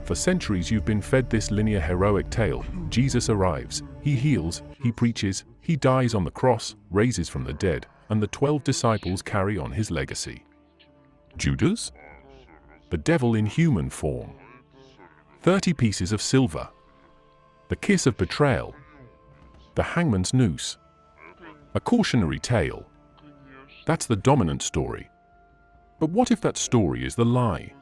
For centuries you've been fed this linear heroic tale. Jesus arrives, he heals, he preaches, he dies on the cross, raises from the dead, and the 12 disciples carry on his legacy. Judas? The devil in human form. 30 pieces of silver. The kiss of betrayal. The hangman's noose. A cautionary tale. That's the dominant story. But what if that story is the lie?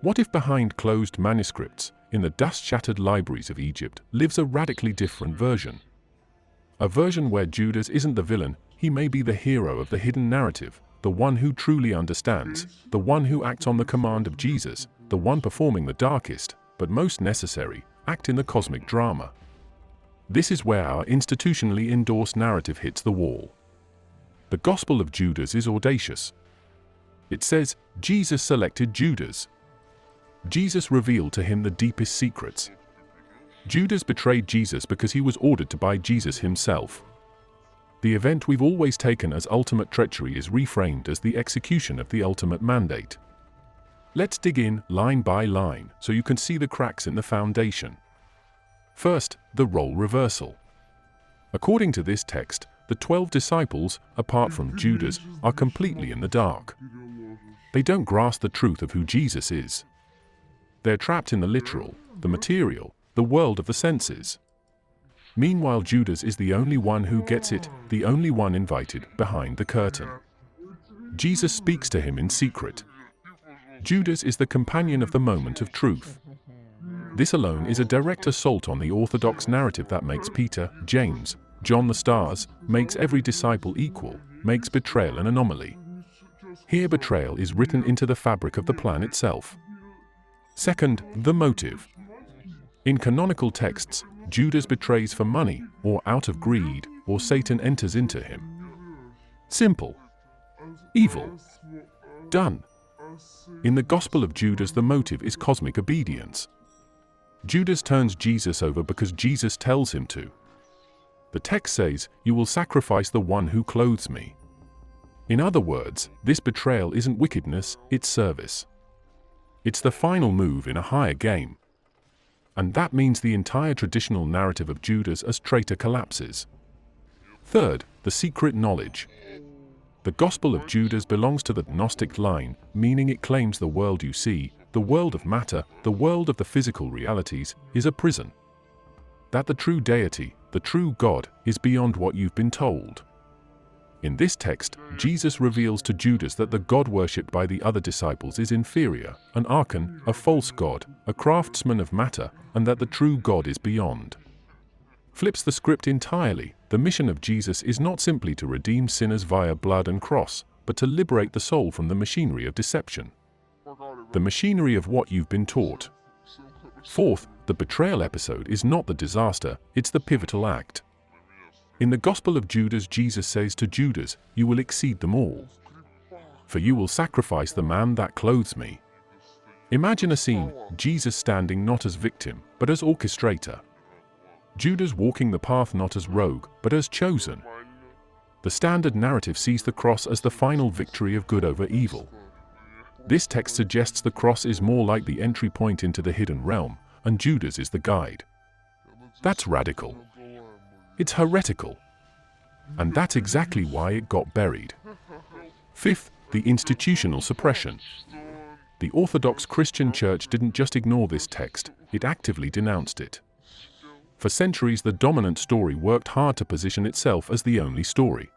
What if behind closed manuscripts, in the dust-shattered libraries of Egypt, lives a radically different version? A version where Judas isn't the villain, he may be the hero of the hidden narrative, the one who truly understands, the one who acts on the command of Jesus, the one performing the darkest, but most necessary, act in the cosmic drama. This is where our institutionally endorsed narrative hits the wall. The Gospel of Judas is audacious. It says, Jesus selected Judas. Jesus revealed to him the deepest secrets. Judas betrayed Jesus because he was ordered to by Jesus himself. The event we've always taken as ultimate treachery is reframed as the execution of the ultimate mandate. Let's dig in line by line so you can see the cracks in the foundation. First, the role reversal. According to this text, the 12 disciples, apart from Judas, are completely in the dark. They don't grasp the truth of who Jesus is. They're trapped in the literal, the material, the world of the senses. Meanwhile, Judas is the only one who gets it, the only one invited behind the curtain. Jesus speaks to him in secret. Judas is the companion of the moment of truth. This alone is a direct assault on the orthodox narrative that makes Peter, James, John the stars, makes every disciple equal, makes betrayal an anomaly. Here betrayal is written into the fabric of the plan itself. Second, the motive. In canonical texts, Judas betrays for money, or out of greed, or Satan enters into him. Simple. Evil. Done. In the Gospel of Judas, the motive is cosmic obedience. Judas turns Jesus over because Jesus tells him to. The text says, "You will sacrifice the one who clothes me." In other words, this betrayal isn't wickedness, it's service. It's the final move in a higher game. And that means the entire traditional narrative of Judas as traitor collapses. Third, the secret knowledge. The Gospel of Judas belongs to the Gnostic line, meaning it claims the world you see, the world of matter, the world of the physical realities, is a prison. That the true deity, the true God, is beyond what you've been told. In this text, Jesus reveals to Judas that the God worshipped by the other disciples is inferior, an archon, a false god, a craftsman of matter, and that the true God is beyond. Flips the script entirely. The mission of Jesus is not simply to redeem sinners via blood and cross, but to liberate the soul from the machinery of deception. The machinery of what you've been taught. Fourth, the betrayal episode is not the disaster, it's the pivotal act. In the Gospel of Judas, Jesus says to Judas, "You will exceed them all. For you will sacrifice the man that clothes me." Imagine a scene, Jesus standing not as victim, but as orchestrator. Judas walking the path not as rogue, but as chosen. The standard narrative sees the cross as the final victory of good over evil. This text suggests the cross is more like the entry point into the hidden realm, and Judas is the guide. That's radical. It's heretical. And that's exactly why it got buried. Fifth, the institutional suppression. The Orthodox Christian Church didn't just ignore this text, it actively denounced it. For centuries, the dominant story worked hard to position itself as the only story.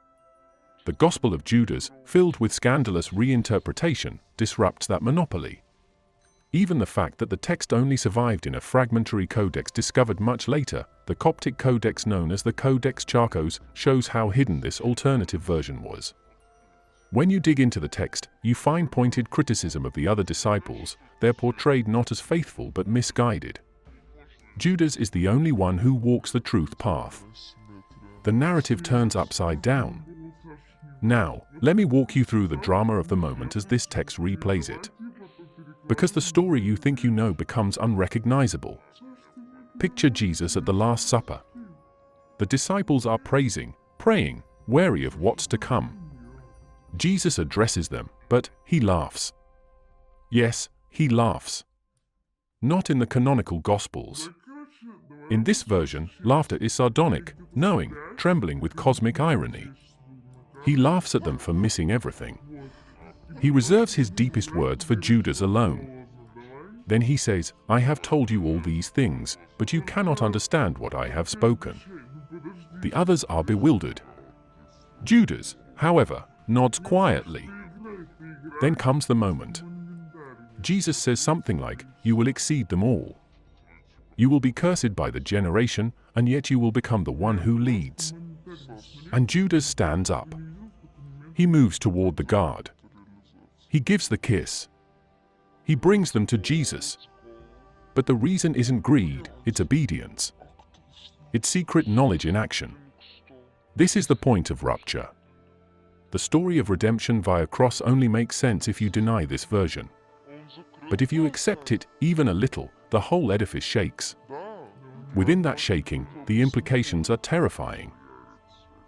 The Gospel of Judas, filled with scandalous reinterpretation, disrupts that monopoly. Even the fact that the text only survived in a fragmentary codex discovered much later, the Coptic codex known as the Codex Charcos, shows how hidden this alternative version was. When you dig into the text, you find pointed criticism of the other disciples. They're portrayed not as faithful but misguided. Judas is the only one who walks the truth path. The narrative turns upside down. Now, let me walk you through the drama of the moment as this text replays it. Because the story you think you know becomes unrecognizable. Picture Jesus at the Last Supper. The disciples are praising, praying, wary of what's to come. Jesus addresses them, but he laughs. Yes, he laughs. not in the canonical Gospels. In this version, laughter is sardonic, knowing, trembling with cosmic irony. He laughs at them for missing everything. He reserves his deepest words for Judas alone. Then he says, "I have told you all these things, but you cannot understand what I have spoken." The others are bewildered. Judas, however, nods quietly. Then comes the moment. Jesus says something like, "You will exceed them all. You will be cursed by the generation, and yet you will become the one who leads." And Judas stands up. He moves toward the guard. He gives the kiss. He brings them to Jesus. But the reason isn't greed, it's obedience. It's secret knowledge in action. This is the point of rupture. The story of redemption via cross only makes sense if you deny this version. But if you accept it, even a little, the whole edifice shakes. Within that shaking, the implications are terrifying.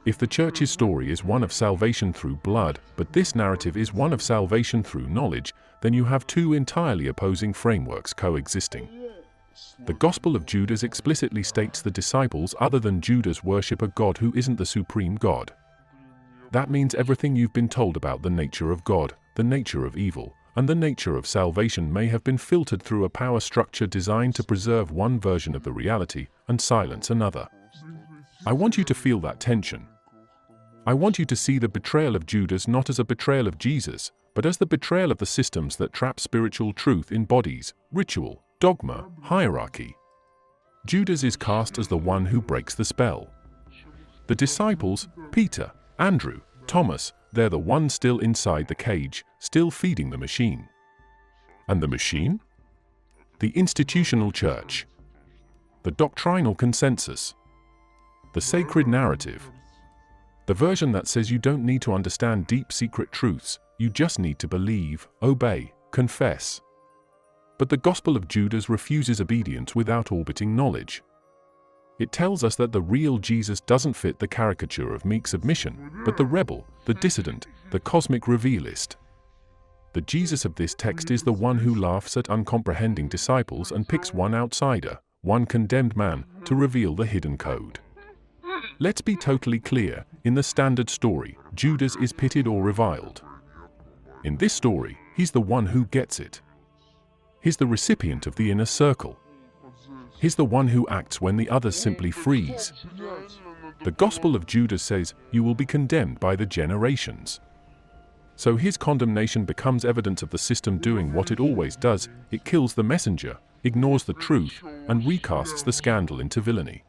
If the church's story is one of salvation through blood, but this narrative is one of salvation through knowledge, then you have two entirely opposing frameworks coexisting. The Gospel of Judas explicitly states the disciples other than Judas worship a God who isn't the supreme God. That means everything you've been told about the nature of God, the nature of evil, and the nature of salvation may have been filtered through a power structure designed to preserve one version of the reality and silence another. I want you to feel that tension. I want you to see the betrayal of Judas not as a betrayal of Jesus, but as the betrayal of the systems that trap spiritual truth in bodies, ritual, dogma, hierarchy. Judas is cast as the one who breaks the spell. The disciples, Peter, Andrew, Thomas, they're the ones still inside the cage, still feeding the machine. And the machine? The institutional church. The doctrinal consensus. The sacred narrative. The version that says you don't need to understand deep secret truths, you just need to believe, obey, confess. But the Gospel of Judas refuses obedience without orbiting knowledge. It tells us that the real Jesus doesn't fit the caricature of meek submission, but the rebel, the dissident, the cosmic revealist. The Jesus of this text is the one who laughs at uncomprehending disciples and picks one outsider, one condemned man, to reveal the hidden code. Let's be totally clear, in the standard story, Judas is pitied or reviled. In this story, he's the one who gets it. He's the recipient of the inner circle. He's the one who acts when the others simply freeze. The Gospel of Judas says, "You will be condemned by the generations." So his condemnation becomes evidence of the system doing what it always does: it kills the messenger, ignores the truth, and recasts the scandal into villainy.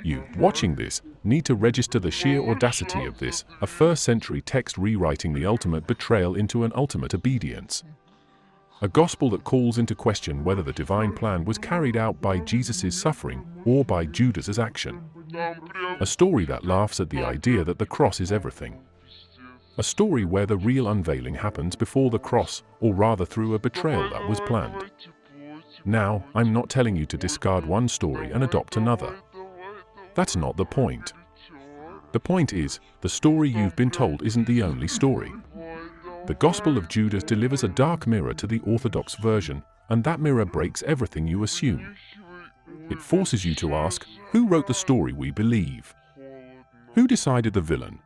You, watching this, need to register the sheer audacity of this, a first-century text rewriting the ultimate betrayal into an ultimate obedience. A gospel that calls into question whether the divine plan was carried out by Jesus' suffering or by Judas's action. A story that laughs at the idea that the cross is everything. A story where the real unveiling happens before the cross, or rather through a betrayal that was planned. Now, I'm not telling you to discard one story and adopt another. That's not the point. The point is, the story you've been told isn't the only story. The Gospel of Judas delivers a dark mirror to the orthodox version, and that mirror breaks everything you assume. It forces you to ask, who wrote the story we believe? Who decided the villain?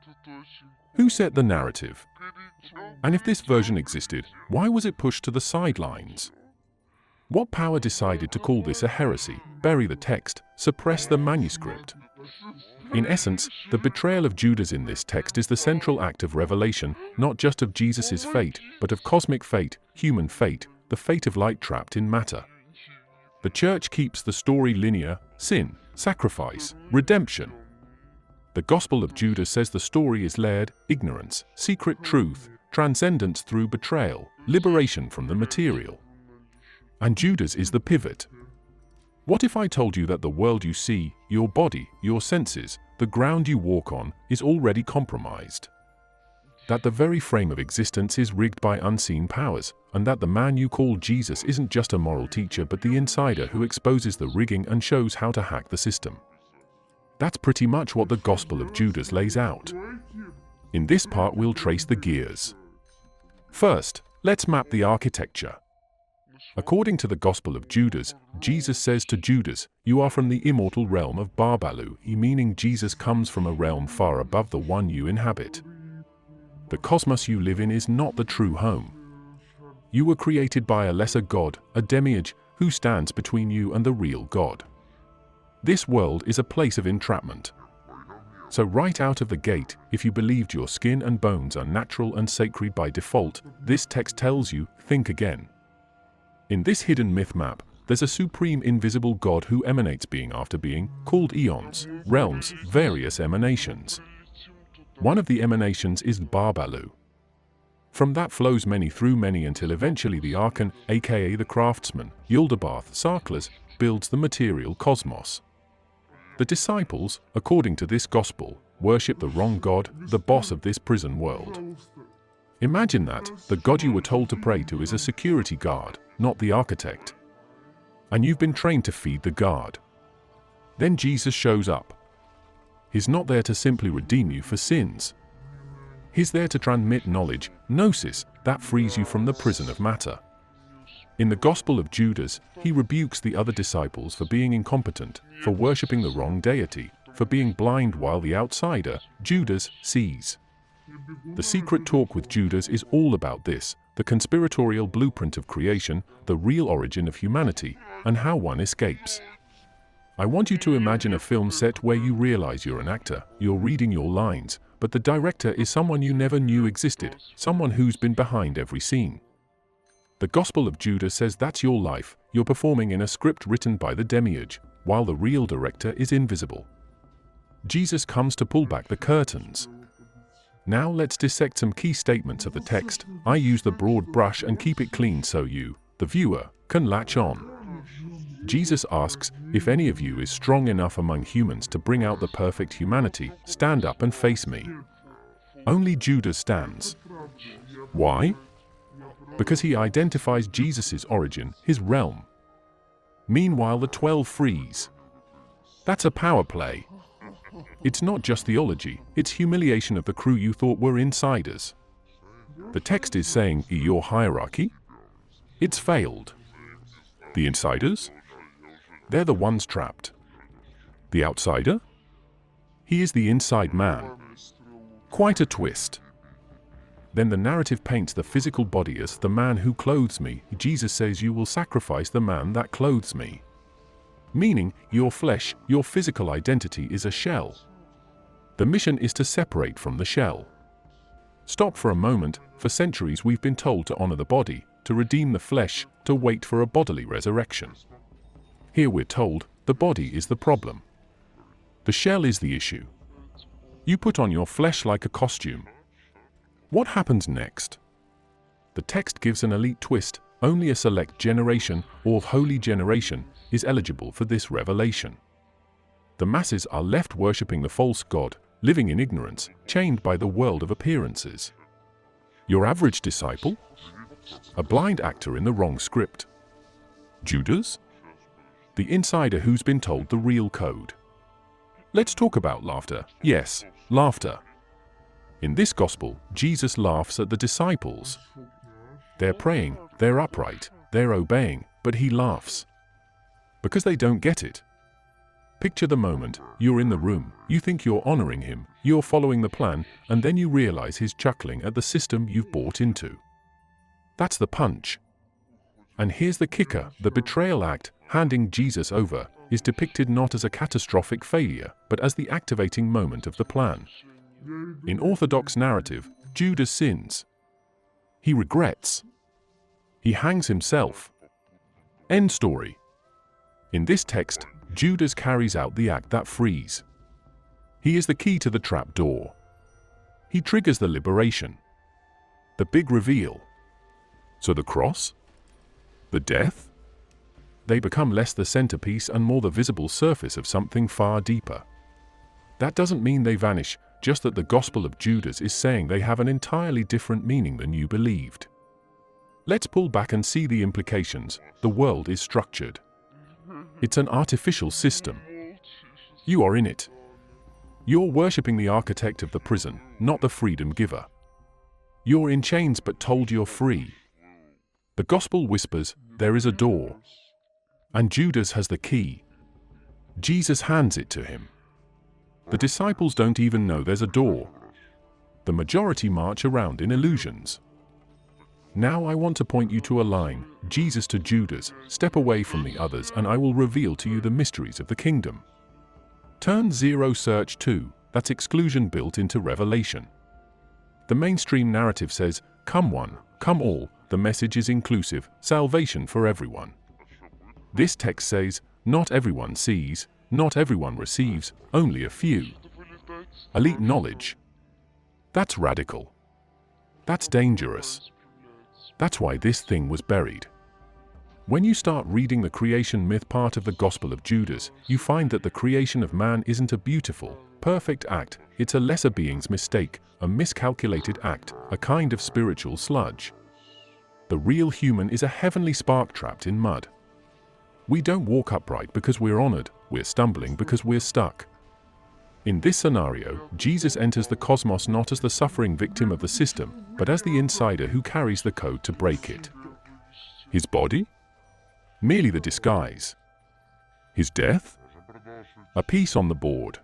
Who set the narrative? And if this version existed, why was it pushed to the sidelines? What power decided to call this a heresy, bury the text, suppress the manuscript? In essence, the betrayal of Judas in this text is the central act of revelation, not just of Jesus' fate, but of cosmic fate, human fate, the fate of light trapped in matter. The church keeps the story linear: sin, sacrifice, redemption. The Gospel of Judas says the story is layered: ignorance, secret truth, transcendence through betrayal, liberation from the material. And Judas is the pivot. What if I told you that the world you see, your body, your senses, the ground you walk on, is already compromised? That the very frame of existence is rigged by unseen powers, and that the man you call Jesus isn't just a moral teacher but the insider who exposes the rigging and shows how to hack the system? That's pretty much what the Gospel of Judas lays out. In this part we'll trace the gears. First, let's map the architecture. According to the Gospel of Judas, Jesus says to Judas, "You are from the immortal realm of Barbalu," meaning Jesus comes from a realm far above the one you inhabit. The cosmos you live in is not the true home. You were created by a lesser god, a demiurge, who stands between you and the real God. This world is a place of entrapment. So right out of the gate, if you believed your skin and bones are natural and sacred by default, this text tells you, think again. In this hidden myth map, there's a supreme invisible God who emanates being after being, called eons, realms, various emanations. One of the emanations is Barbalu. From that flows many through many until eventually the Archon, aka the craftsman, Yildabaoth Sarklas, builds the material cosmos. The disciples, according to this gospel, worship the wrong God, the boss of this prison world. Imagine that, the God you were told to pray to is a security guard, not the architect. And you've been trained to feed the guard. Then Jesus shows up. He's not there to simply redeem you for sins. He's there to transmit knowledge, Gnosis, that frees you from the prison of matter. In the Gospel of Judas, he rebukes the other disciples for being incompetent, for worshipping the wrong deity, for being blind while the outsider, Judas, sees. The secret talk with Judas is all about this, the conspiratorial blueprint of creation, the real origin of humanity, and how one escapes. I want you to imagine a film set where you realize you're an actor, you're reading your lines, but the director is someone you never knew existed, someone who's been behind every scene. The Gospel of Judas says that's your life, you're performing in a script written by the demiurge, while the real director is invisible. Jesus comes to pull back the curtains. Now let's dissect some key statements of the text. I use the broad brush and keep it clean so you, the viewer, can latch on. Jesus asks, if any of you is strong enough among humans to bring out the perfect humanity, stand up and face me. Only Judas stands. Why? Because he identifies Jesus' origin, his realm. Meanwhile, the 12 freeze. That's a power play. It's not just theology, it's humiliation of the crew you thought were insiders. The text is saying, your hierarchy? It's failed. The insiders? They're the ones trapped. The outsider? He is the inside man. Quite a twist. Then the narrative paints the physical body as the man who clothes me. Jesus says you will sacrifice the man that clothes me. Meaning, your flesh, your physical identity is a shell. The mission is to separate from the shell. Stop for a moment. For centuries we've been told to honor the body, to redeem the flesh, to wait for a bodily resurrection. Here we're told, the body is the problem. The shell is the issue. You put on your flesh like a costume. What happens next? The text gives an elite twist. Only a select generation, or holy generation, is eligible for this revelation. The masses are left worshipping the false god, living in ignorance, chained by the world of appearances. Your average disciple? A blind actor in the wrong script. Judas? The insider who's been told the real code. Let's talk about laughter. Yes, laughter. In this gospel, Jesus laughs at the disciples. They're praying, they're upright, they're obeying, but he laughs. Because they don't get it. Picture the moment, you're in the room, you think you're honoring him, you're following the plan, and then you realize he's chuckling at the system you've bought into. That's the punch. And here's the kicker, the betrayal act, handing Jesus over, is depicted not as a catastrophic failure, but as the activating moment of the plan. In Orthodox narrative, Judas sins. He regrets. He hangs himself. End story. In this text, Judas carries out the act that frees. He is the key to the trap door. He triggers the liberation. The big reveal. So the cross? The death? They become less the centerpiece and more the visible surface of something far deeper. That doesn't mean they vanish, just that the Gospel of Judas is saying they have an entirely different meaning than you believed. Let's pull back and see the implications. The world is structured. It's an artificial system. You are in it. You're worshipping the architect of the prison, not the freedom giver. You're in chains but told you're free. The gospel whispers, there is a door. And Judas has the key. Jesus hands it to him. The disciples don't even know there's a door. The majority march around in illusions. Now I want to point you to a line, Jesus to Judas, step away from the others and I will reveal to you the mysteries of the kingdom. Turn 0 search 2, that's exclusion built into revelation. The mainstream narrative says, come one, come all, the message is inclusive, salvation for everyone. This text says, not everyone sees, not everyone receives, only a few. Elite knowledge. That's radical. That's dangerous. That's why this thing was buried. When you start reading the creation myth part of the Gospel of Judas, you find that the creation of man isn't a beautiful, perfect act, it's a lesser being's mistake, a miscalculated act, a kind of spiritual sludge. The real human is a heavenly spark trapped in mud. We don't walk upright because we're honored, we're stumbling because we're stuck. In this scenario, Jesus enters the cosmos not as the suffering victim of the system, but as the insider who carries the code to break it. His body? Merely the disguise. His death? A piece on the board.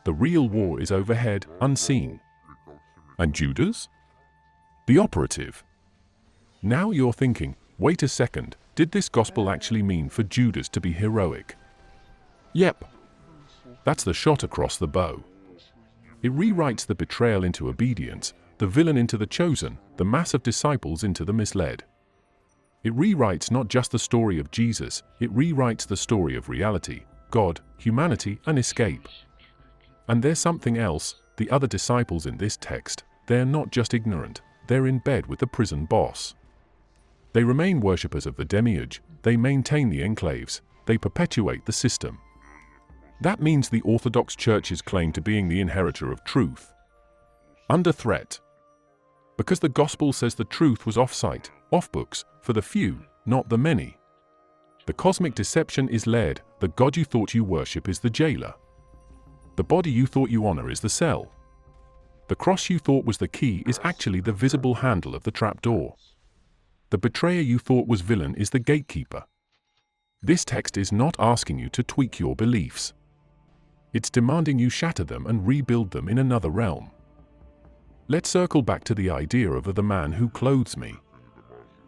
The real war is overhead, unseen. And Judas? The operative. Now you're thinking, wait a second, did this gospel actually mean for Judas to be heroic? Yep. That's the shot across the bow. It rewrites the betrayal into obedience, the villain into the chosen, the mass of disciples into the misled. It rewrites not just the story of Jesus, it rewrites the story of reality, God, humanity, and escape. And there's something else, the other disciples in this text, they're not just ignorant, they're in bed with the prison boss. They remain worshippers of the demiurge, they maintain the enclaves, they perpetuate the system. That means the Orthodox Church's claim to being the inheritor of truth. Under threat. Because the gospel says the truth was off-site, off-books, for the few, not the many. The cosmic deception is layered, the God you thought you worship is the jailer. The body you thought you honor is the cell. The cross you thought was the key is actually the visible handle of the trapdoor. The betrayer you thought was villain is the gatekeeper. This text is not asking you to tweak your beliefs. It's demanding you shatter them and rebuild them in another realm. Let's circle back to the idea of the man who clothes me.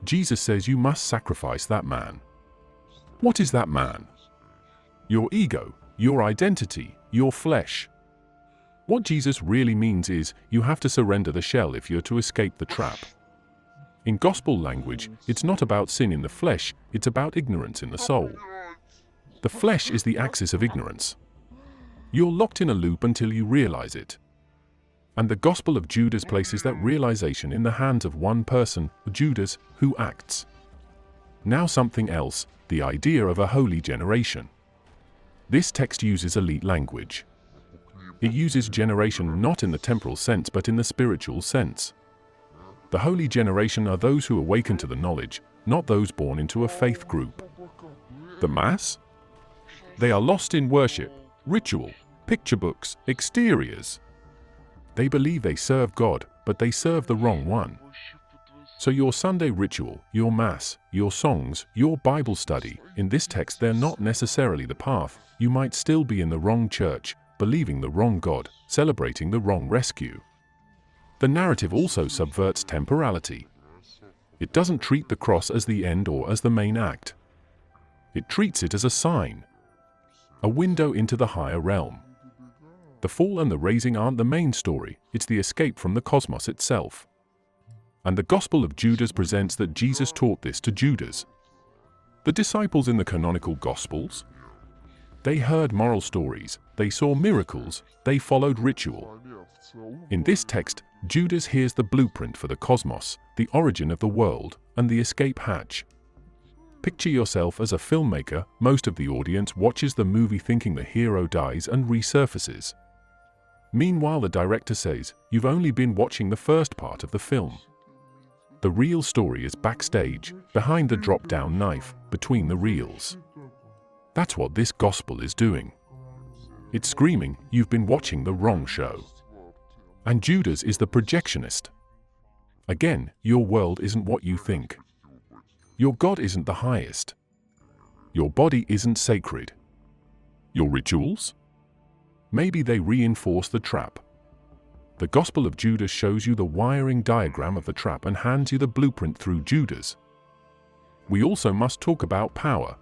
Jesus says you must sacrifice that man. What is that man? Your ego, your identity, your flesh. What Jesus really means is, you have to surrender the shell if you're to escape the trap. In gospel language, it's not about sin in the flesh, it's about ignorance in the soul. The flesh is the axis of ignorance. You're locked in a loop until you realize it. And the Gospel of Judas places that realization in the hands of one person, Judas, who acts. Now something else, the idea of a holy generation. This text uses elite language. It uses generation not in the temporal sense but in the spiritual sense. The holy generation are those who awaken to the knowledge, not those born into a faith group. The mass? They are lost in worship, ritual, picture books, exteriors. They believe they serve God, but they serve the wrong one. So your Sunday ritual, your mass, your songs, your Bible study, in this text they're not necessarily the path. You might still be in the wrong church, believing the wrong God, celebrating the wrong rescue. The narrative also subverts temporality. It doesn't treat the cross as the end or as the main act. It treats it as a sign, a window into the higher realm. The fall and the raising aren't the main story, it's the escape from the cosmos itself. And the Gospel of Judas presents that Jesus taught this to Judas. The disciples in the canonical Gospels? They heard moral stories, they saw miracles, they followed ritual. In this text, Judas hears the blueprint for the cosmos, the origin of the world, and the escape hatch. Picture yourself as a filmmaker. Most of the audience watches the movie thinking the hero dies and resurfaces. Meanwhile, the director says, you've only been watching the first part of the film. The real story is backstage, behind the drop-down knife, between the reels. That's what this gospel is doing. It's screaming, you've been watching the wrong show. And Judas is the projectionist. Again, your world isn't what you think. Your God isn't the highest. Your body isn't sacred. Your rituals? Maybe they reinforce the trap. The Gospel of Judas shows you the wiring diagram of the trap and hands you the blueprint through Judas. We also must talk about power.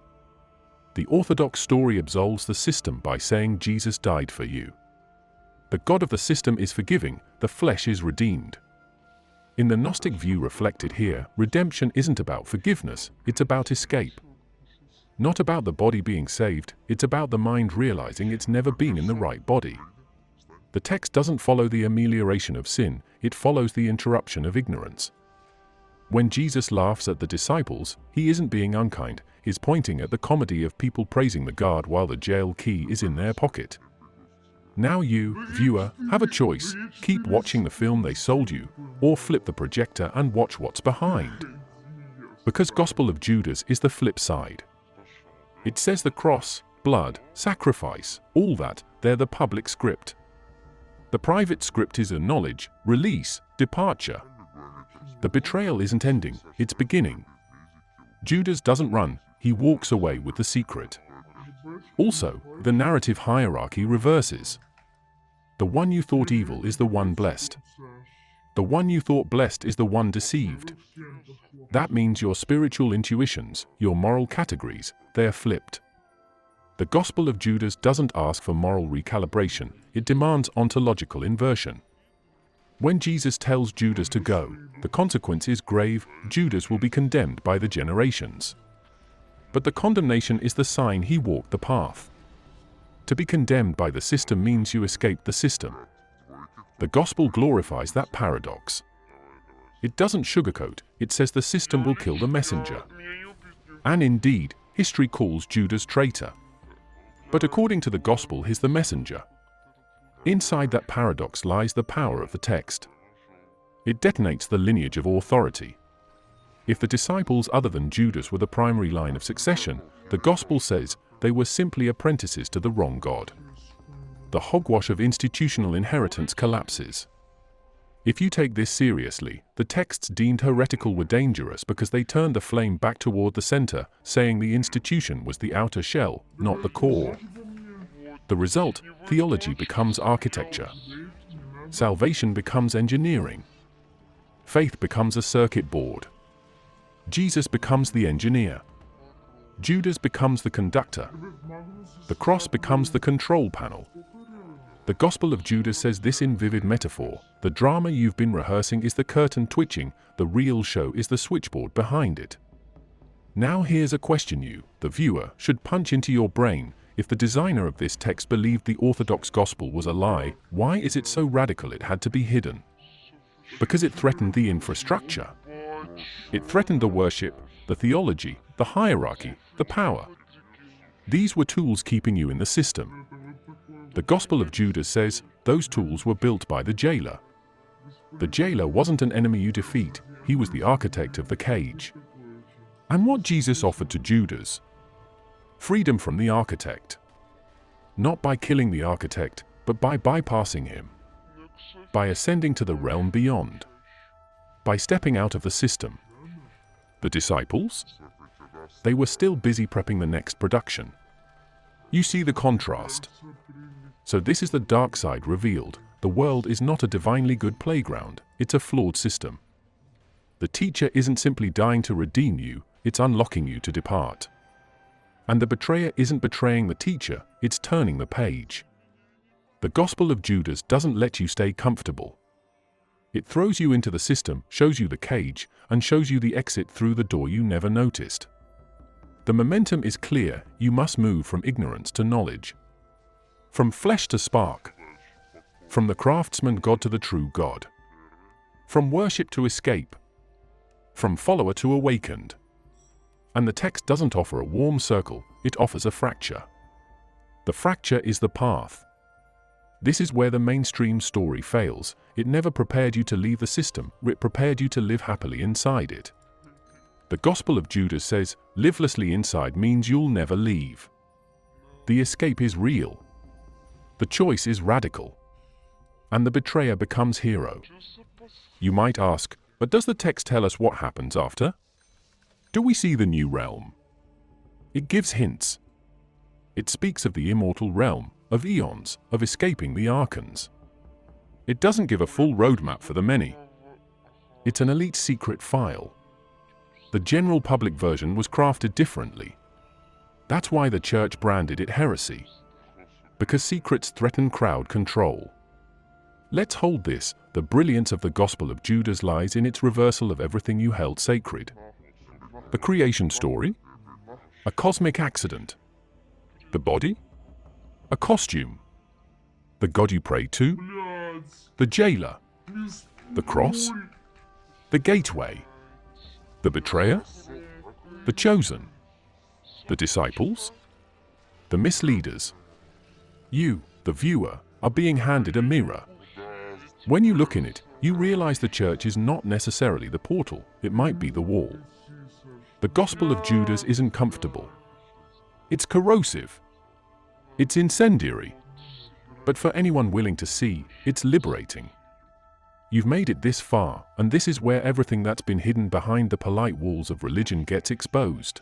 The Orthodox story absolves the system by saying Jesus died for you. The God of the system is forgiving, the flesh is redeemed. In the Gnostic view reflected here, redemption isn't about forgiveness, it's about escape. Not about the body being saved, it's about the mind realizing it's never been in the right body. The text doesn't follow the amelioration of sin, it follows the interruption of ignorance. When Jesus laughs at the disciples, he isn't being unkind, he's pointing at the comedy of people praising the guard while the jail key is in their pocket. Now you, viewer, have a choice: keep watching the film they sold you, or flip the projector and watch what's behind. Because Gospel of Judas is the flip side. It says the cross, blood, sacrifice, all that, they're the public script. The private script is a knowledge, release, departure. The betrayal isn't ending, it's beginning. Judas doesn't run, he walks away with the secret. Also, the narrative hierarchy reverses. The one you thought evil is the one blessed. The one you thought blessed is the one deceived. That means your spiritual intuitions, your moral categories, they're flipped. The Gospel of Judas doesn't ask for moral recalibration, it demands ontological inversion. When Jesus tells Judas to go, the consequence is grave: Judas will be condemned by the generations. But the condemnation is the sign he walked the path. To be condemned by the system means you escaped the system. The Gospel glorifies that paradox. It doesn't sugarcoat, it says the system will kill the messenger. And indeed, history calls Judas traitor. But according to the Gospel, he's the messenger. Inside that paradox lies the power of the text. It detonates the lineage of authority. If the disciples other than Judas were the primary line of succession, the Gospel says they were simply apprentices to the wrong God. The hogwash of institutional inheritance collapses. If you take this seriously, the texts deemed heretical were dangerous because they turned the flame back toward the center, saying the institution was the outer shell, not the core. The result, theology becomes architecture. Salvation becomes engineering. Faith becomes a circuit board. Jesus becomes the engineer. Judas becomes the conductor. The cross becomes the control panel. The Gospel of Judas says this in vivid metaphor: the drama you've been rehearsing is the curtain twitching, the real show is the switchboard behind it. Now here's a question you, the viewer, should punch into your brain. If the designer of this text believed the Orthodox Gospel was a lie, why is it so radical it had to be hidden? Because it threatened the infrastructure. It threatened the worship, the theology, the hierarchy, the power. These were tools keeping you in the system. The Gospel of Judas says those tools were built by the jailer. The jailer wasn't an enemy you defeat, he was the architect of the cage. And what Jesus offered to Judas? Freedom from the architect. Not by killing the architect, but by bypassing him. By ascending to the realm beyond. By stepping out of the system. The disciples? They were still busy prepping the next production. You see the contrast. So this is the dark side revealed. The world is not a divinely good playground, it's a flawed system. The teacher isn't simply dying to redeem you, it's unlocking you to depart. And the betrayer isn't betraying the teacher, it's turning the page. The Gospel of Judas doesn't let you stay comfortable. It throws you into the system, shows you the cage, and shows you the exit through the door you never noticed. The momentum is clear: you must move from ignorance to knowledge. From flesh to spark. From the craftsman God to the true God. From worship to escape. From follower to awakened. And the text doesn't offer a warm circle, it offers a fracture. The fracture is the path. This is where the mainstream story fails. It never prepared you to leave the system, it prepared you to live happily inside it. The Gospel of Judas says, livelessly inside means you'll never leave. The escape is real. The choice is radical. And the betrayer becomes hero. You might ask, but does the text tell us what happens after? Do we see the new realm? It gives hints. It speaks of the immortal realm, of eons, of escaping the archons. It doesn't give a full roadmap for the many. It's an elite secret file. The general public version was crafted differently. That's why the church branded it heresy. Because secrets threaten crowd control. Let's hold this: the brilliance of the Gospel of Judas lies in its reversal of everything you held sacred. The creation story? A cosmic accident. The body? A costume. The God you pray to? The jailer. The cross? The gateway. The betrayer? The chosen. The disciples? The misleaders. You, the viewer, are being handed a mirror. When you look in it, you realize the church is not necessarily the portal, it might be the wall. The Gospel of Judas isn't comfortable. It's corrosive. It's incendiary. But for anyone willing to see, it's liberating. You've made it this far, and this is where everything that's been hidden behind the polite walls of religion gets exposed.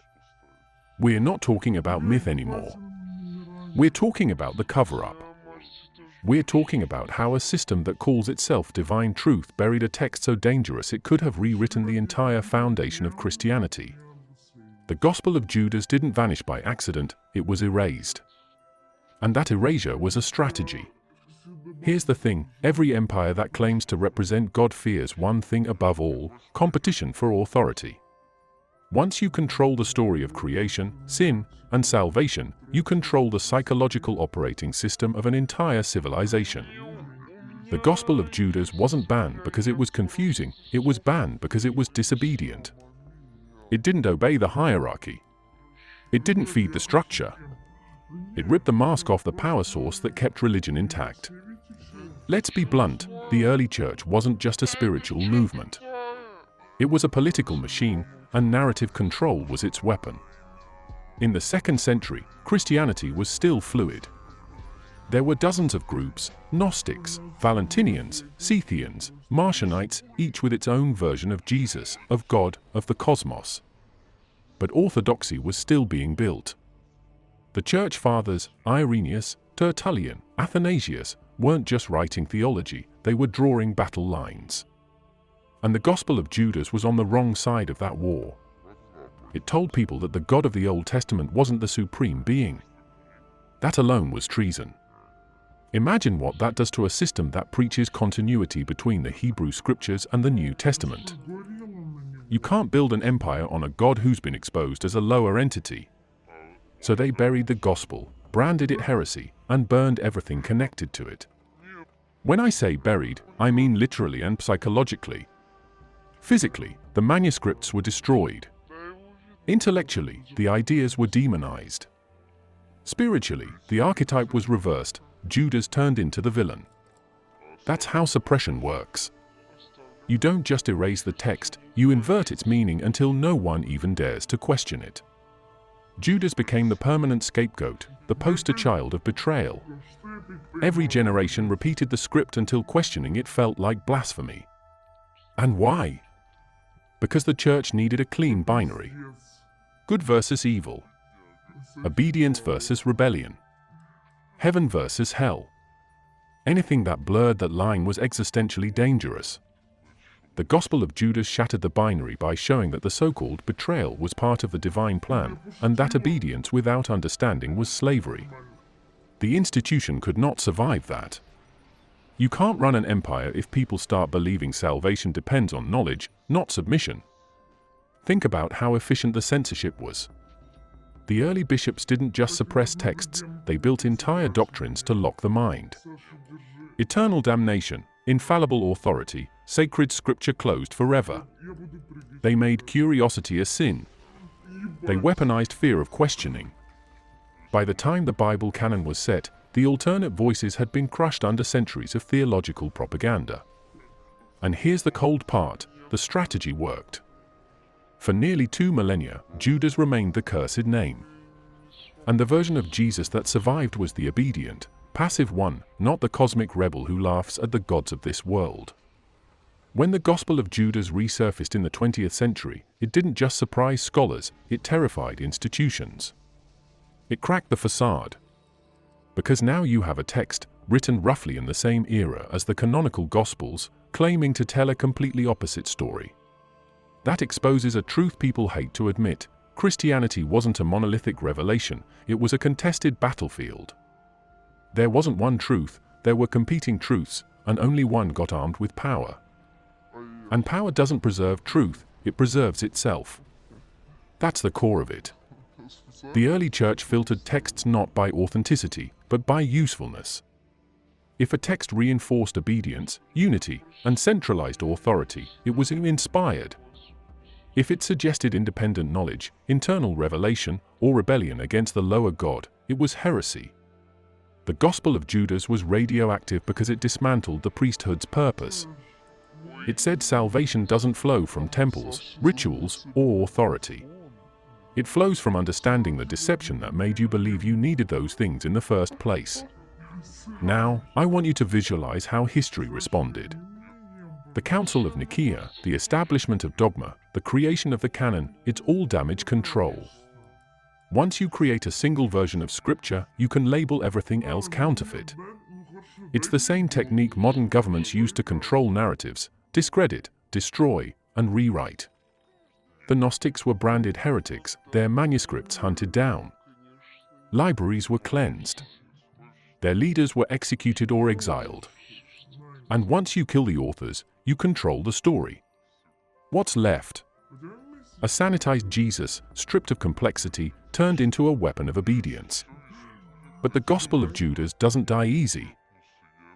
We're not talking about myth anymore. We're talking about the cover-up. We're talking about how a system that calls itself divine truth buried a text so dangerous it could have rewritten the entire foundation of Christianity. The Gospel of Judas didn't vanish by accident, it was erased. And that erasure was a strategy. Here's the thing: every empire that claims to represent God fears one thing above all: competition for authority. Once you control the story of creation, sin, and salvation, you control the psychological operating system of an entire civilization. The Gospel of Judas wasn't banned because it was confusing, it was banned because it was disobedient. It didn't obey the hierarchy. It didn't feed the structure. It ripped the mask off the power source that kept religion intact. Let's be blunt, the early church wasn't just a spiritual movement. It was a political machine, and narrative control was its weapon. In the 2nd century, Christianity was still fluid. There were dozens of groups: Gnostics, Valentinians, Scythians, Marcionites, each with its own version of Jesus, of God, of the cosmos. But orthodoxy was still being built. The church fathers, Irenaeus, Tertullian, Athanasius, weren't just writing theology, they were drawing battle lines. And the Gospel of Judas was on the wrong side of that war. It told people that the God of the Old Testament wasn't the supreme being. That alone was treason. Imagine what that does to a system that preaches continuity between the Hebrew Scriptures and the New Testament. You can't build an empire on a God who's been exposed as a lower entity. So they buried the Gospel, branded it heresy, and burned everything connected to it. When I say buried, I mean literally and psychologically. Physically, the manuscripts were destroyed. Intellectually, the ideas were demonized. Spiritually, the archetype was reversed. Judas turned into the villain. That's how suppression works. You don't just erase the text, you invert its meaning until no one even dares to question it. Judas became the permanent scapegoat, the poster child of betrayal. Every generation repeated the script until questioning it felt like blasphemy. And why? Because the church needed a clean binary. Good versus evil. Obedience versus rebellion. Heaven versus hell. Anything that blurred that line was existentially dangerous. The Gospel of Judas shattered the binary by showing that the so-called betrayal was part of the divine plan, and that obedience without understanding was slavery. The institution could not survive that. You can't run an empire if people start believing salvation depends on knowledge, not submission. Think about how efficient the censorship was. The early bishops didn't just suppress texts, they built entire doctrines to lock the mind. Eternal damnation, infallible authority, sacred scripture closed forever. They made curiosity a sin. They weaponized fear of questioning. By the time the Bible canon was set, the alternate voices had been crushed under centuries of theological propaganda. And here's the cold part: the strategy worked. For nearly 2 millennia, Judas remained the cursed name. And the version of Jesus that survived was the obedient, passive one, not the cosmic rebel who laughs at the gods of this world. When the Gospel of Judas resurfaced in the 20th century, it didn't just surprise scholars, it terrified institutions. It cracked the facade. Because now you have a text, written roughly in the same era as the canonical Gospels, claiming to tell a completely opposite story. That exposes a truth people hate to admit. Christianity wasn't a monolithic revelation, it was a contested battlefield. There wasn't one truth, there were competing truths, and only one got armed with power. And power doesn't preserve truth, it preserves itself. That's the core of it. The early church filtered texts not by authenticity, but by usefulness. If a text reinforced obedience, unity, and centralized authority, it was inspired. If it suggested independent knowledge, internal revelation, or rebellion against the lower God, it was heresy. The Gospel of Judas was radioactive because it dismantled the priesthood's purpose. It said salvation doesn't flow from temples, rituals, or authority. It flows from understanding the deception that made you believe you needed those things in the first place. Now, I want you to visualize how history responded. The Council of Nicaea, the establishment of dogma, the creation of the canon, it's all damage control. Once you create a single version of Scripture, you can label everything else counterfeit. It's the same technique modern governments use to control narratives, discredit, destroy, and rewrite. The Gnostics were branded heretics, their manuscripts hunted down. Libraries were cleansed. Their leaders were executed or exiled. And once you kill the authors, you control the story. What's left? A sanitized Jesus, stripped of complexity, turned into a weapon of obedience. But the Gospel of Judas doesn't die easy.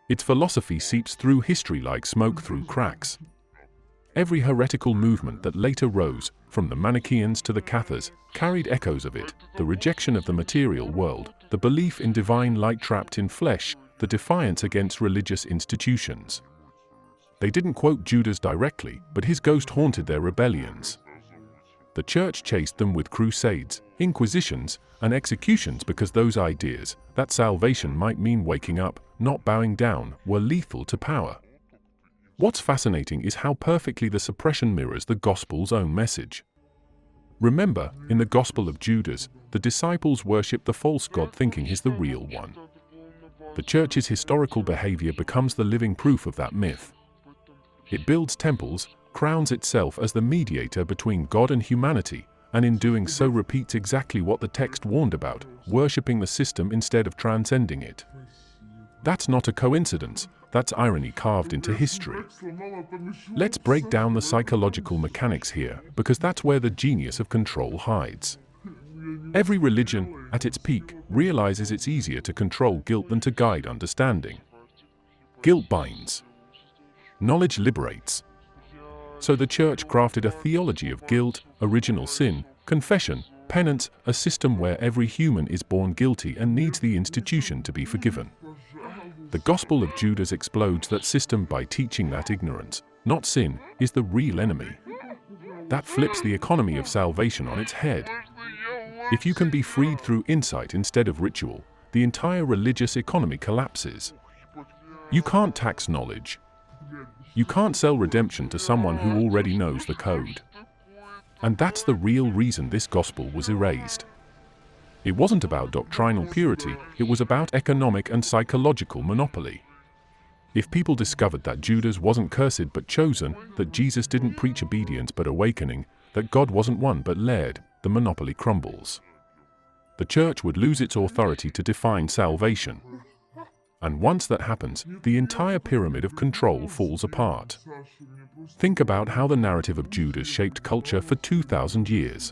Its philosophy seeps through history like smoke through cracks. Every heretical movement that later rose, from the Manichaeans to the Cathars, carried echoes of it: the rejection of the material world, the belief in divine light trapped in flesh, the defiance against religious institutions. They didn't quote Judas directly, but his ghost haunted their rebellions. The church chased them with crusades, inquisitions, and executions because those ideas, that salvation might mean waking up, not bowing down, were lethal to power. What's fascinating is how perfectly the suppression mirrors the Gospel's own message. Remember, in the Gospel of Judas, the disciples worship the false god thinking he's the real one. The church's historical behavior becomes the living proof of that myth. It builds temples, crowns itself as the mediator between God and humanity, and in doing so repeats exactly what the text warned about, worshipping the system instead of transcending it. That's not a coincidence, that's irony carved into history. Let's break down the psychological mechanics here, because that's where the genius of control hides. Every religion, at its peak, realizes it's easier to control guilt than to guide understanding. Guilt binds. Knowledge liberates. So the church crafted a theology of guilt, original sin, confession, penance, a system where every human is born guilty and needs the institution to be forgiven. The Gospel of Judas explodes that system by teaching that ignorance, not sin, is the real enemy. That flips the economy of salvation on its head. If you can be freed through insight instead of ritual, the entire religious economy collapses. You can't tax knowledge. You can't sell redemption to someone who already knows the code. And that's the real reason this gospel was erased. It wasn't about doctrinal purity, it was about economic and psychological monopoly. If people discovered that Judas wasn't cursed but chosen, that Jesus didn't preach obedience but awakening, that God wasn't won but led, the monopoly crumbles. The church would lose its authority to define salvation. And once that happens, the entire pyramid of control falls apart. Think about how the narrative of Judas shaped culture for 2,000 years.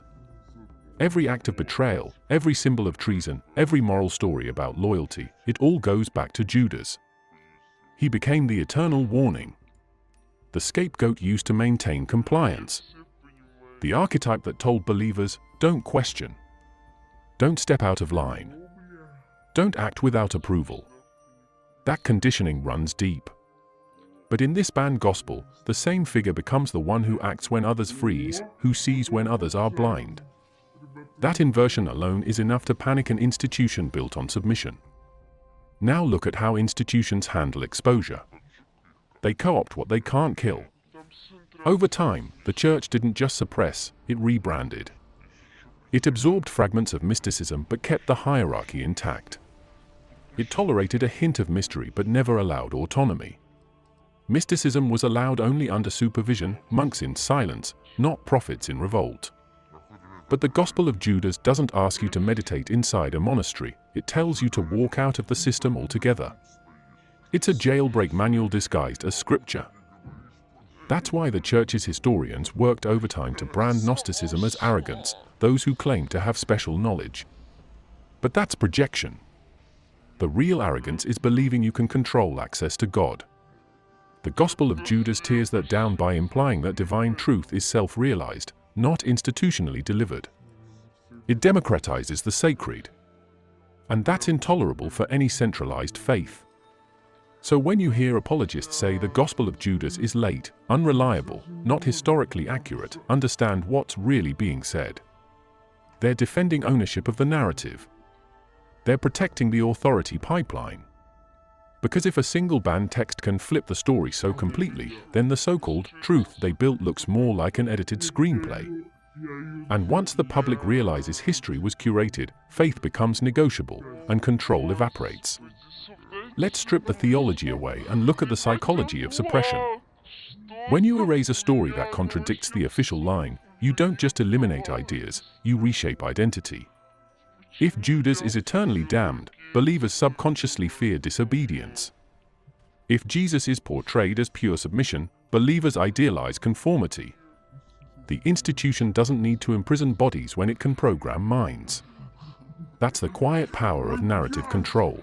Every act of betrayal, every symbol of treason, every moral story about loyalty, it all goes back to Judas. He became the eternal warning. The scapegoat used to maintain compliance. The archetype that told believers, don't question. Don't step out of line. Don't act without approval. That conditioning runs deep. But in this banned gospel, the same figure becomes the one who acts when others freeze, who sees when others are blind. That inversion alone is enough to panic an institution built on submission. Now look at how institutions handle exposure. They co-opt what they can't kill. Over time, the church didn't just suppress, it rebranded. It absorbed fragments of mysticism but kept the hierarchy intact. It tolerated a hint of mystery but never allowed autonomy. Mysticism was allowed only under supervision, monks in silence, not prophets in revolt. But the Gospel of Judas doesn't ask you to meditate inside a monastery, it tells you to walk out of the system altogether. It's a jailbreak manual disguised as scripture. That's why the church's historians worked overtime to brand Gnosticism as arrogance, those who claim to have special knowledge. But that's projection. The real arrogance is believing you can control access to God. The Gospel of Judas tears that down by implying that divine truth is self-realized, not institutionally delivered. It democratizes the sacred. And that's intolerable for any centralized faith. So when you hear apologists say the Gospel of Judas is late, unreliable, not historically accurate, understand what's really being said. They're defending ownership of the narrative. They're protecting the authority pipeline. Because if a single banned text can flip the story so completely, then the so-called truth they built looks more like an edited screenplay. And once the public realizes history was curated, faith becomes negotiable, and control evaporates. Let's strip the theology away and look at the psychology of suppression. When you erase a story that contradicts the official line, you don't just eliminate ideas, you reshape identity. If Judas is eternally damned, believers subconsciously fear disobedience. If Jesus is portrayed as pure submission, believers idealize conformity. The institution doesn't need to imprison bodies when it can program minds. That's the quiet power of narrative control.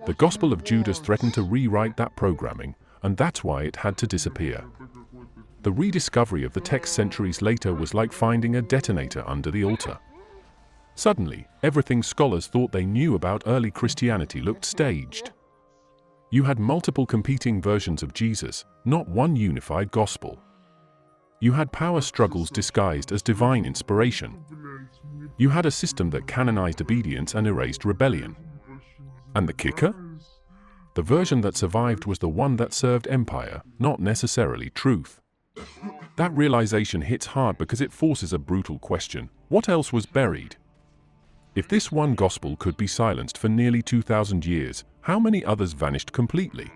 The Gospel of Judas threatened to rewrite that programming, and that's why it had to disappear. The rediscovery of the text centuries later was like finding a detonator under the altar. Suddenly, everything scholars thought they knew about early Christianity looked staged. You had multiple competing versions of Jesus, not one unified gospel. You had power struggles disguised as divine inspiration. You had a system that canonized obedience and erased rebellion. And the kicker? The version that survived was the one that served empire, not necessarily truth. That realization hits hard because it forces a brutal question: what else was buried? If this one gospel could be silenced for nearly 2,000 years, how many others vanished completely?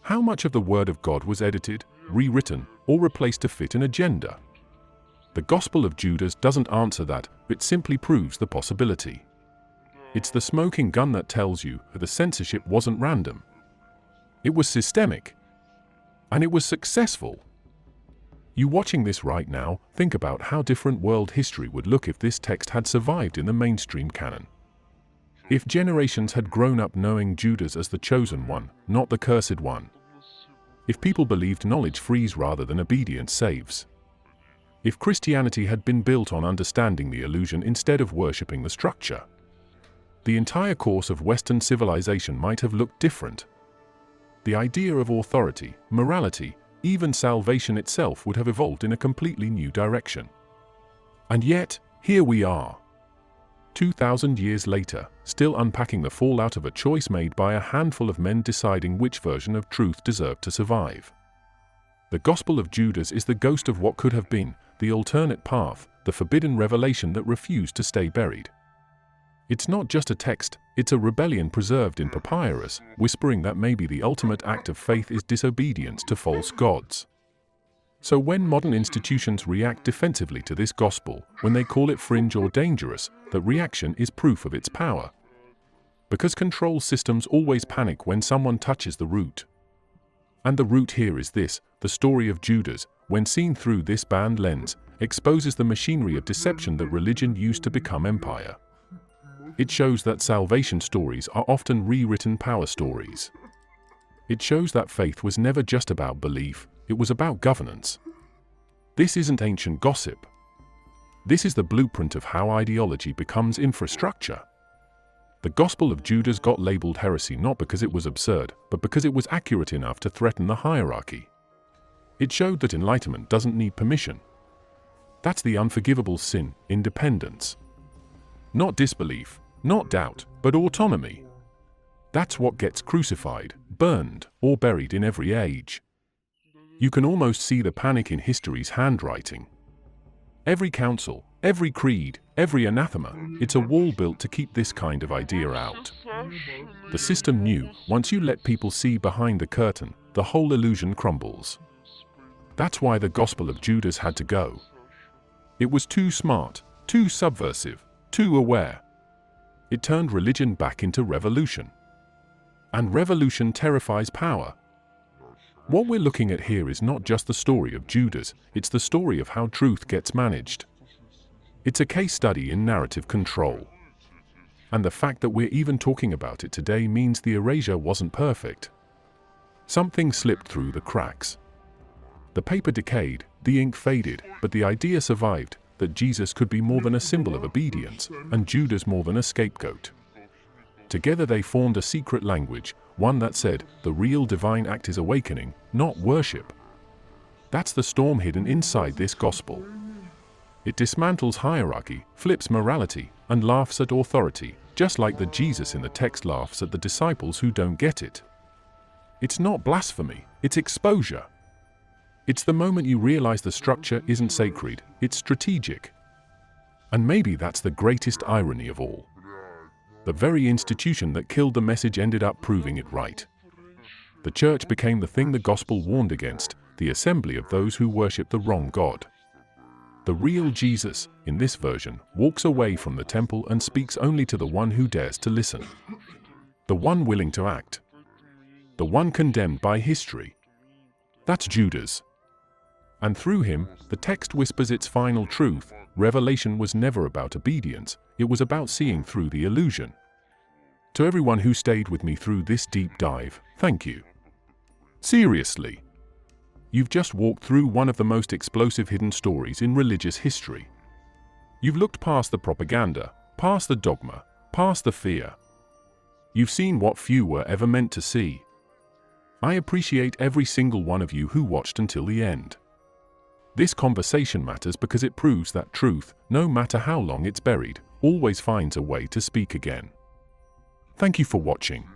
How much of the Word of God was edited, rewritten, or replaced to fit an agenda? The Gospel of Judas doesn't answer that, it simply proves the possibility. It's the smoking gun that tells you that the censorship wasn't random. It was systemic. And it was successful. You watching this right now, think about how different world history would look if this text had survived in the mainstream canon. If generations had grown up knowing Judas as the chosen one, not the cursed one. If people believed knowledge frees rather than obedience saves. If Christianity had been built on understanding the illusion instead of worshipping the structure. The entire course of Western civilization might have looked different. The idea of authority, morality, even salvation itself would have evolved in a completely new direction. And yet, here we are. 2,000 years later, still unpacking the fallout of a choice made by a handful of men deciding which version of truth deserved to survive. The Gospel of Judas is the ghost of what could have been, the alternate path, the forbidden revelation that refused to stay buried. It's not just a text, it's a rebellion preserved in papyrus, whispering that maybe the ultimate act of faith is disobedience to false gods. So when modern institutions react defensively to this gospel, when they call it fringe or dangerous, that reaction is proof of its power. Because control systems always panic when someone touches the root. And the root here is this: the story of Judas, when seen through this banned lens, exposes the machinery of deception that religion used to become empire. It shows that salvation stories are often rewritten power stories. It shows that faith was never just about belief, it was about governance. This isn't ancient gossip. This is the blueprint of how ideology becomes infrastructure. The Gospel of Judas got labeled heresy not because it was absurd, but because it was accurate enough to threaten the hierarchy. It showed that enlightenment doesn't need permission. That's the unforgivable sin, independence. Not disbelief, not doubt, but autonomy. That's what gets crucified, burned, or buried in every age. You can almost see the panic in history's handwriting. Every council, every creed, every anathema, it's a wall built to keep this kind of idea out. The system knew, once you let people see behind the curtain, the whole illusion crumbles. That's why the Gospel of Judas had to go. It was too smart, too subversive, too aware. It turned religion back into revolution. And revolution terrifies power. What we're looking at here is not just the story of Judas, it's the story of how truth gets managed. It's a case study in narrative control. And the fact that we're even talking about it today means the erasure wasn't perfect. Something slipped through the cracks. The paper decayed, the ink faded, but the idea survived, that Jesus could be more than a symbol of obedience, and Judas more than a scapegoat. Together they formed a secret language, one that said, the real divine act is awakening, not worship. That's the storm hidden inside this gospel. It dismantles hierarchy, flips morality, and laughs at authority, just like the Jesus in the text laughs at the disciples who don't get it. It's not blasphemy, it's exposure. It's the moment you realize the structure isn't sacred, it's strategic. And maybe that's the greatest irony of all. The very institution that killed the message ended up proving it right. The church became the thing the gospel warned against, the assembly of those who worship the wrong God. The real Jesus, in this version, walks away from the temple and speaks only to the one who dares to listen. The one willing to act. The one condemned by history. That's Judas. And through him, the text whispers its final truth. Revelation was never about obedience, it was about seeing through the illusion. To everyone who stayed with me through this deep dive, thank you. Seriously. You've just walked through one of the most explosive hidden stories in religious history. You've looked past the propaganda, past the dogma, past the fear. You've seen what few were ever meant to see. I appreciate every single one of you who watched until the end. This conversation matters because it proves that truth, no matter how long it's buried, always finds a way to speak again. Thank you for watching.